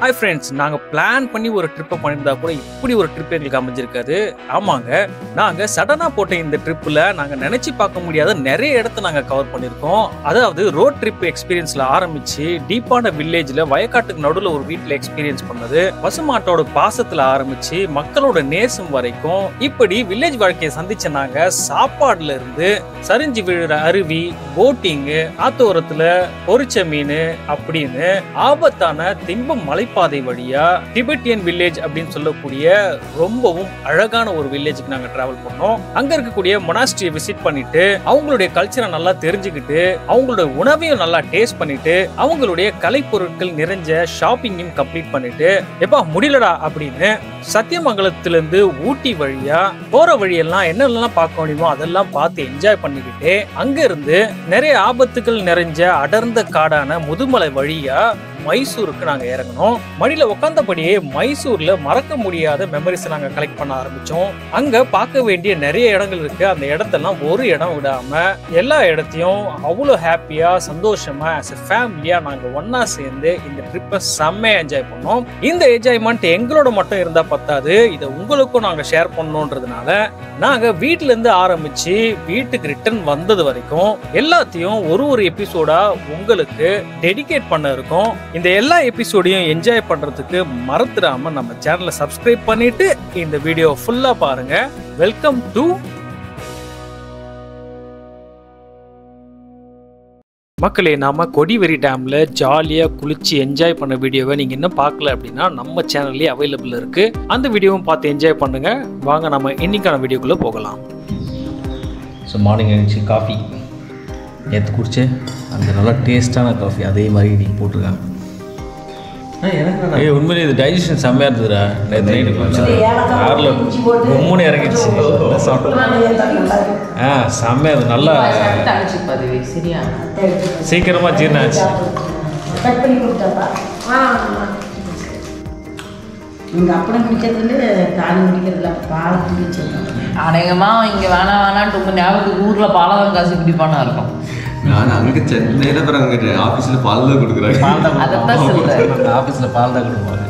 Hi friends, நாங்கள் plan பண்ணி ஒரு ட்ரிப்பை பண்ணியிருந்தா கூட இப்படி ஒரு ட்ரிப் எங்களுக்கு அமைஞ்சிருக்காது. ஆமாங்க, நாங்கள் சடனாக போட்ட இந்த ட்ரிப்பில் நாங்கள் நினச்சி பார்க்க முடியாத நிறைய இடத்த நாங்கள் கவர் பண்ணியிருக்கோம். அதாவது ரோட் ட்ரிப் எக்ஸ்பீரியன்ஸில் ஆரம்பித்து டீப்பான வில்லேஜில் வயக்காட்டுக்கு நடுவில் ஒரு வீட்டில் எக்ஸ்பீரியன்ஸ் பண்ணது, பசுமாட்டோட பாசத்தில் ஆரம்பித்து மக்களோட நேசம் வரைக்கும் இப்படி வில்லேஜ் வாழ்க்கையை சந்திச்ச நாங்கள் சாப்பாடுல இருந்து சரிஞ்சு விழுற அருவி, போட்டிங்கு, ஆத்தோரத்தில் பொரிச்ச மீன் அப்படின்னு ஆபத்தான திம்பம் மலைப்பாதை வழியா டிபெட்டியன் வில்லேஜ் அப்படின்னு சொல்லக்கூடிய ரொம்பவும் அழகான ஒரு வில்லேஜுக்கு நாங்க டிராவல் பண்ணோம். அங்க இருக்கக்கூடிய மொனாஸ்ட்ரியை விசிட் பண்ணிட்டு அவங்களுடைய கல்ச்சரை நல்லா தெரிஞ்சுக்கிட்டு அவங்களுடைய உணவையும் நல்லா டேஸ்ட் பண்ணிட்டு அவங்களுடைய கலைப்பொருட்கள் நிறைஞ்ச ஷாப்பிங்கையும் கம்ப்ளீட் பண்ணிட்டு எப்பா முடியலடா அப்படின்னு சத்தியமங்கலத்திலிருந்து ஊட்டி வழியா போற வழியெல்லாம் என்னெல்லாம் பார்க்க முடியுமோ அதெல்லாம் பார்த்து என்ஜாய் பண்ணிக்கிட்டு அங்க இருந்து நிறைய ஆபத்துகள் நிறைஞ்ச அடர்ந்த காடான முதுமலை வழியா மைசூருக்கு நாங்க இறங்கணும். மடியில உட்கார்ந்தபடியே மைசூர்ல மறக்க முடியாத மெமரிஸ் நாங்க கலெக்ட் பண்ண ஆரம்பிச்சோம். அங்க பார்க்க வேண்டிய நிறைய இடங்கள் இருக்கு. அந்த இடத்தெல்லாம் ஒரு இடம் விடாம எல்லா இடத்தையும் அவ்வளோ ஹாப்பியா சந்தோஷமா as a ஃபேமிலியா நாங்க ஒன்னா சேர்ந்து இந்த ட்ரிப்பை செம்மையா என்ஜாய் பண்ணோம். இந்த என்ஜாய்மெண்ட் எங்களோட மட்டும் இருந்தா பத்தாது, இதை உங்களுக்கும் நாங்க ஷேர் பண்ணணுன்றதுனால நாங்க வீட்டுல இருந்து ஆரம்பிச்சு வீட்டுக்கு ரிட்டர்ன் வந்தது வரைக்கும் எல்லாத்தையும் ஒரு எபிசோடா உங்களுக்கு டெடிகேட் பண்ண இருக்கோம். இந்த எல்லா எபிசோடையும் என்ஜாய் பண்றதுக்கு மறந்துடாம நம்ம சேனலை சப்ஸ்கிரைப் பண்ணிட்டு இந்த வீடியோ ஃபுல்லா பாருங்க. வெல்கம் டு மக்களே. நாம கொடிவேரி டேம்ல ஜாலியா குளிச்சு என்ஜாய் பண்ண வீடியோவை நீங்க இன்னும் பார்க்கல அப்படின்னா நம்ம சேனல்லே அவைலபிள் இருக்கு. அந்த வீடியோவும் பார்த்து என்ஜாய் பண்ணுங்க. வாங்க நம்ம இன்னைக்கான வீடியோக்குள்ள போகலாம். ஸோ மார்னிங் எழுந்துச்சு காஃபி நேற்று குடிச்சு அந்த நல்லா டேஸ்டான காஃபி அதே மாதிரி இன்றைக்கி போட்டிருக்காங்க. உண்மையிலே இது டைஜஷன் செம்மையாக இருந்ததுடா. நேற்று நைட்டு குடிச்சது காரில் கும்முன்னு இறங்கிடுச்சு. செம்மையாக இருந்தது, நல்லா சீக்கிரமாக ஜீரணம் ஆச்சு. அநேகமாக இங்கே வேணான்ட்டு உங்கள் ஞாபகத்துக்கு ஊரில் பாலாதான் காசு குடிப்பானா இருக்கும். நான் அங்கே சென்னையில் பிறகு அங்கே ஆஃபீஸில் பால் தான் கொடுக்குறாங்க. அதைத்தான் சொல்கிறேன், ஆஃபீஸில் பால் தான் கொடுப்பாங்க.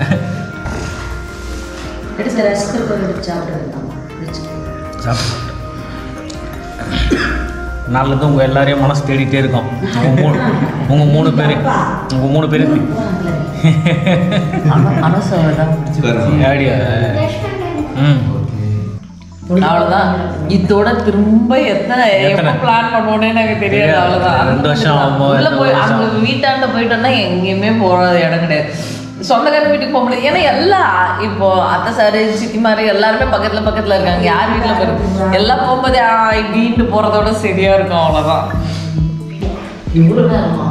நாளில் உங்கள் எல்லாரையும் மனசு தேடிட்டே இருக்கோம். உங்கள் மூணு பேர் அவ்வளோதான். இதோட திரும்ப எத்தனை பிளான் பண்ணுவோன்னு எனக்கு தெரியாது. அவ்வளோதான். 2 வருஷம் ஆகும். உள்ள போய் அங்கே வீட்டாண்ட போயிட்டோம்னா எங்கேயுமே போகிற இடம் கிடையாது. சொந்தக்கார வீட்டுக்கு போக முடியாது. ஏன்னா எல்லாம் இப்போ அத்தை சாரு சித்தி மாதிரி எல்லாருமே பக்கத்தில் இருக்காங்க. யார் வீட்டில் போயிருக்கு எல்லாம் போகும்போது இப்படின்ட்டு போகிறதோட சரியா இருக்கும். அவ்வளோதான். இவ்வளோ நேரமா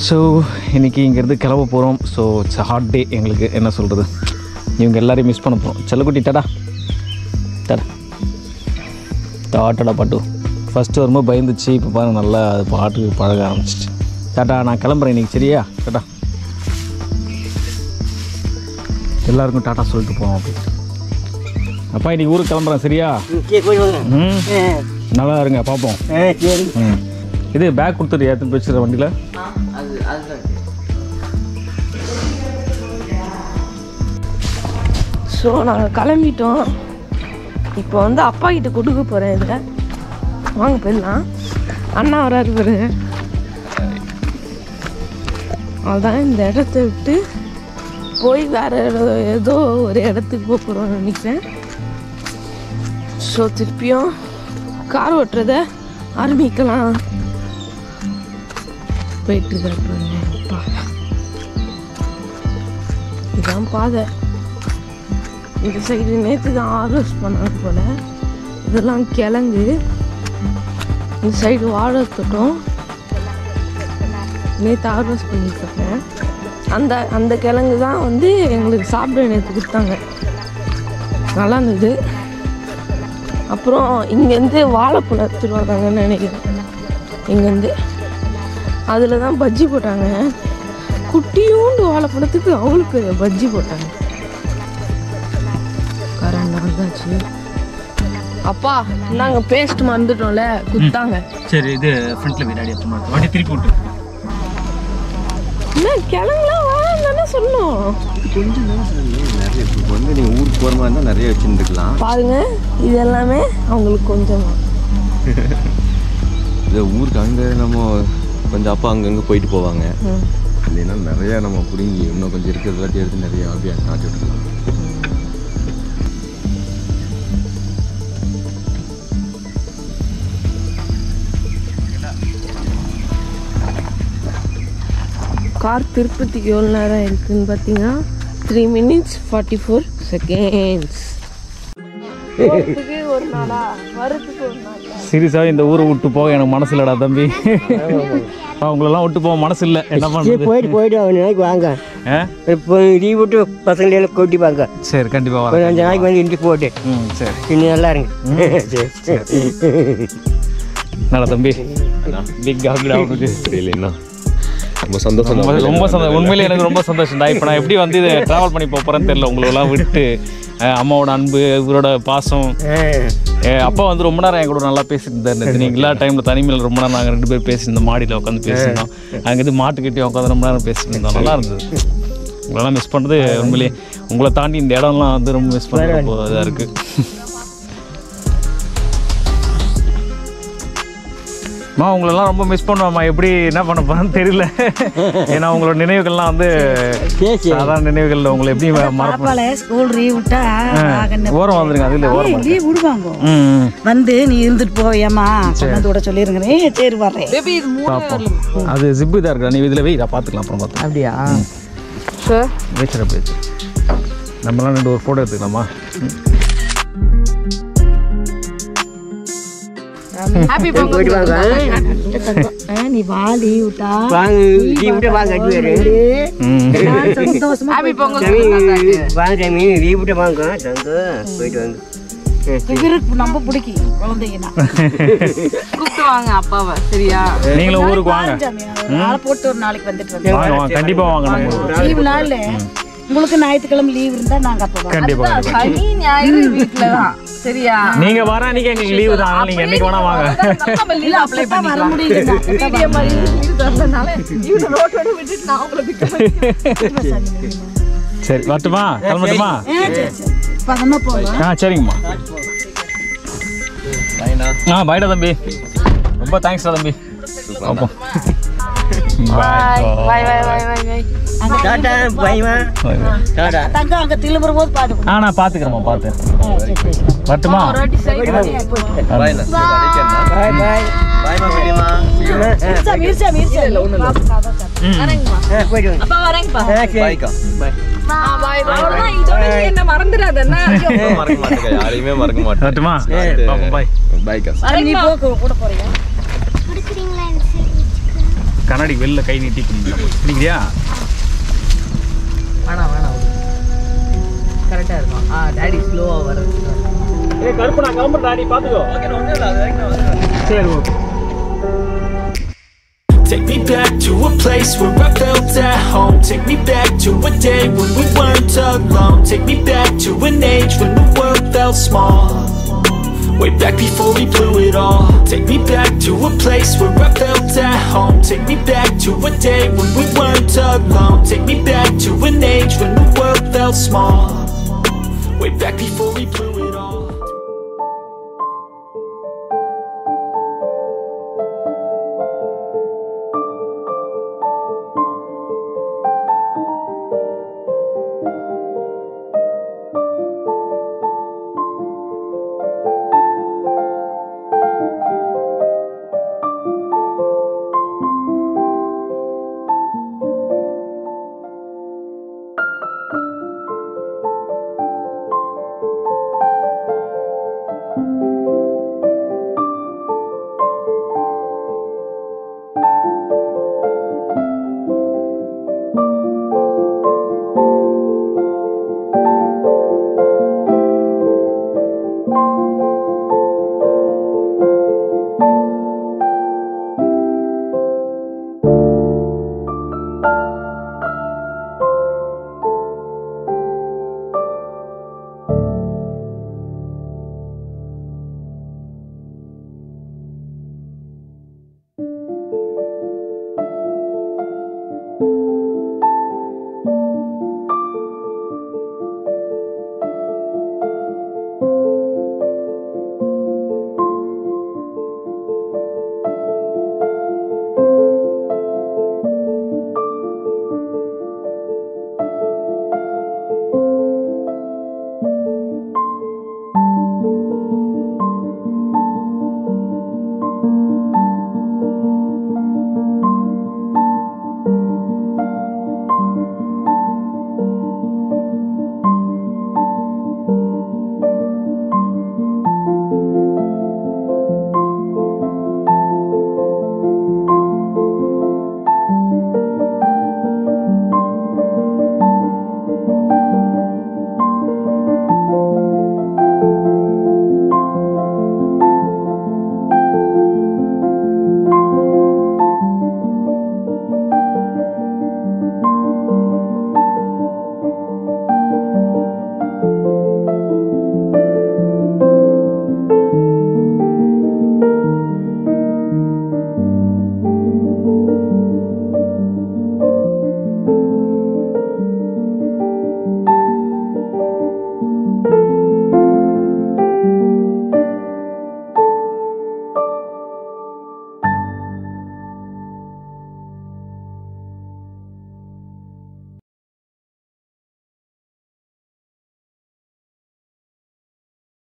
ஸோ இன்றைக்கி இங்கேருந்து கிளம்ப போகிறோம். ஸோ இட்ஸ் ஹாட் டே எங்களுக்கு. என்ன சொல்கிறது, இவங்க எல்லோரையும் மிஸ் பண்ண போகிறோம். செல்லக்குட்டி டாடா டாட்டடா பாட்டு. ஃபஸ்ட்டு வரும்போது பயந்துச்சு, இப்போ பாருங்கள் நல்லா அது பாட்டுக்கு பழக ஆரம்பிச்சிச்சு. டாட்டா, நான் கிளம்புறேன் இன்றைக்கி, சரியா? டாட்டா. எல்லாருக்கும் டாட்டா சொல்லிட்டு போவோம். அப்படி அப்பா இன்றைக்கி ஊருக்கு கிளம்புறேன், சரியா? நல்லா இருங்க, பார்ப்போம். இது பேக் கொடுத்துட்டு ஏற்று வச்சுருக்க வண்டியில். ஸோ நாங்கள் கிளம்பிட்டோம். இப்போ வந்து அப்பா கிட்ட கொடுக்க போகிறேன். இதில் வாங்க போயிடலாம். அண்ணா வராரு பாருங்க. அதுதான் இந்த இடத்த விட்டு போய் வேறு ஏதோ ஒரு இடத்துக்கு போக போகிறோம்னு நினைக்கிறேன். ஸோ திருப்பியும் கார் ஓட்டுறத ஆரம்பிக்கலாம். போயிட்டுருக்காரு பாருங்க அப்பா. இதுதான் பாதை. இந்த சைடு நேற்று தான் ஆர்வஸ் பண்ணாங்க போல். இதெல்லாம் கிழங்கு. இந்த சைடு வாழை தோட்டம். நேற்று ஆர்வஸ் பண்ணியிருக்காங்க. அந்த கிழங்கு தான் வந்து எங்களுக்கு சாப்பிட நேற்று கொடுத்தாங்க. நல்லா இருந்தது. அப்புறம் இங்கேருந்து வாழைப்பழம் எடுத்துட்டு வந்தாங்கன்னு நினைக்கிறேன். இங்கேருந்து அதில் தான் பஜ்ஜி போட்டாங்க. குட்டியூண்டு வாழைப்பழத்துக்கு அவ்வளோ பெரிய பஜ்ஜி போட்டாங்க. கரண்ட் வந்தாச்சு. அப்பா நாங்கள் பேஸ்ட் மறந்துட்டோம்ல, குத்தாங்க. சரி, இது ஃப்ரண்ட்ல விடாடி அப்புறமா வண்டி திருப்பி விட்டு என்ன கிழங்குலாம் வாங்கன்னு சொல்லணும். கொஞ்சம் நிறைய இப்போ வந்து நீங்கள் ஊருக்கு போகிற மாதிரி இருந்தால் நிறைய வச்சுருந்துக்கலாம். பாருங்க இது எல்லாமே அவங்களுக்கு கொஞ்சம். இது ஊருக்கு அங்கே நம்ம கொஞ்சம் அப்பா அங்கங்கே போயிட்டு போவாங்க. இல்லைன்னா நிறையா நம்ம பிடுங்கி இன்னும் கொஞ்சம் இருக்கிறது எல்லாத்தையும் எடுத்து நிறைய அப்படியே காய்ச்சி விட்டுருக்கலாம். கார் திருப்பதிக்கு எவ்வளோ நேரம் இருக்குன்னு பார்த்தீங்கன்னா 3 minutes 44 seconds. ஒரு நாளா வரத்துக்கு ஒரு நாள். சீரியஸாக இந்த ஊரை விட்டு போக எனக்கு மனசு இல்லைடா தம்பி. அவங்களெல்லாம் விட்டு போக மனசு இல்லை. என்ன பண்ணுறது? போயிட்டு ஒரு நாளைக்கு வாங்க. இப்போ லீவ் விட்டு பசங்களெல்லாம் கூட்டி வாங்க. சரி கண்டிப்பாக ஒரு வரேன். 5 நாளைக்கு வந்து இன்ட்டு போட்டு சரி இன்னும் நல்லா இருங்க. என்னடா தம்பி பிக் ஆகுடா அவனுக்கு. இல்லைன்னா ரொம்ப சந்தோஷம். ரொம்ப சந்தோஷம். உண்மையிலே எனக்கு ரொம்ப சந்தோஷம் தான். இப்போ நான் எப்படி வந்து இதை ட்ராவல் பண்ணி போகிறேன்னு தெரியல. உங்களெல்லாம் விட்டு அம்மாவோட அன்பு, இவரோட பாசம். அப்பா வந்து ரொம்ப நேரம் என் கூட நல்லா பேசிட்டு இருந்தார். நீங்கள் எல்லா டைமில் தனிமையில் ரொம்ப நேரம் நாங்கள் 2 பேர் பேசியிருந்தோம். மாடியில் உட்காந்து பேசியிருந்தோம். அங்கேருந்து மாட்டுக்கிட்டே உட்காந்து ரொம்ப நேரம் பேசிட்டு இருந்தோம். நல்லா இருந்தது. உங்களெல்லாம் மிஸ் பண்ணுறது உண்மையிலேயே. உங்களை தாண்டி இந்த இடம்லாம் வந்து ரொம்ப மிஸ் பண்ணுற இதாக இருக்குது. உங்களெல்லாம் ரொம்ப மிஸ் பண்ணுவாம்மா. எப்படி என்ன பண்ண போறேன்னு தெரியல. ஏன்னா உங்களோட நினைவுகள்லாம் வந்து சாதாரண நினைவுகள். உங்களை எப்படி பாப்பால ஸ்கூல் லீவ் விட்டா ஓரம் வந்துருங்க. அதுல ஓரம் லீவ் விடுவாங்க. வந்து நீ இருந்துட்டு போவியம்மா கொண்டு விட சொல்லிருங்க. சரி வர்றேன். அது ஜிப்பு தான் இருக்கா. நீ இதுல போய் இதை பார்த்துக்கலாம். அப்புறம் பார்த்து அப்படியா வச்சுரு. அப்படி வச்சு நம்மளாம் 2 ஒரு ஃபோட்டோ எடுத்துக்கலாமா? ஹாப்பி போயிட்டு வாங்க. நீ வா லீவ் விட்டா வாங்க. லீவ் விட்டு வாங்க. சந்தோஷமா ஹாப்பி பொங்கல் வாங்க சாமி. லீவ் விட்டு வாங்க. போயிட்டு வாங்க. இவருக்கு ரொம்ப பிடிக்கும் குழந்தைங்கன்னா. கூப்பிட்டு வாங்க அப்பாவை. சரியா? நீங்களும் ஊருக்கு வாங்க. நாளை போட்டு ஒரு நாளைக்கு வந்துட்டு வாங்க வாங்க. கண்டிப்பாக வாங்க. லீவு நாள்ல உங்களுக்கு ஞாயிற்றுக்கிழமை லீவ் இருந்தா நாங்க அப்ப கண்டிப்பா சனி ஞாயிறு வீட்டில் தான். சரியா? நீங்க வர அன்னைக்கு எங்களுக்கு லீவு தான். நீங்க என்னைக்கு வேணா வாங்க. நம்ம லீவ் அப்ளை வர பண்ணிக்கலாம். முடியல. மீடியம் மாதிரி லீவ் தரலனால இவனை ரோட்டோட விட்டுட்டு நான் உங்களை பிக் பண்ணி. சரி வரட்டுமா? கிளம்பட்டுமா? பதமா போகலாம். சரிங்கம்மா. பாய்டா தம்பி. ரொம்ப தேங்க்ஸ்டா தம்பி. பாப்போம். பாய் பாய் பாய் பாய் பாய். டாடா பைமா. டாடா. தங்கம் அங்க திரும்புற போது பாத்துக்கோ. நான் பாத்துக்கிறேம்மா. பாத்து வரட்டுமா? ஒரு வாட்டி சைடு பாய் பாய் பாய். பாய்மா பெரியம்மா. மீர்சா வரேங்கம்மா. போயிட்டு வாங்க. அப்பா வரேங்கப்பா. பாய்க்கா. பாய். பாய் பாய். அவ்வளவுதான். இதோட நீ என்ன மறந்துடாத. என்ன? மறக்க மாட்டேங்க. யாரையுமே மறக்க மாட்டேன். வரட்டுமா? பாய். பாய்க்கா. நீ போக கூட போறியா? கண்ணாடி வெளில கை நீட்டி குடிக்கிறியா? வேணாம் கரெக்டா இருக்கும். டாடி ஸ்லோவா வருது. கருப்பு நான் கிளம்புறேன். டாடி பாத்துக்கோ. சரி okay. Take me back to a place where I felt at home. Take me back to a day when we weren't alone. Take me back to an age when the world felt small. Way back before we blew it all. Take me back to a place where I felt at home. Take me back to a day when we weren't alone. Take me back to an age when the world felt small. Way back before we blew it all.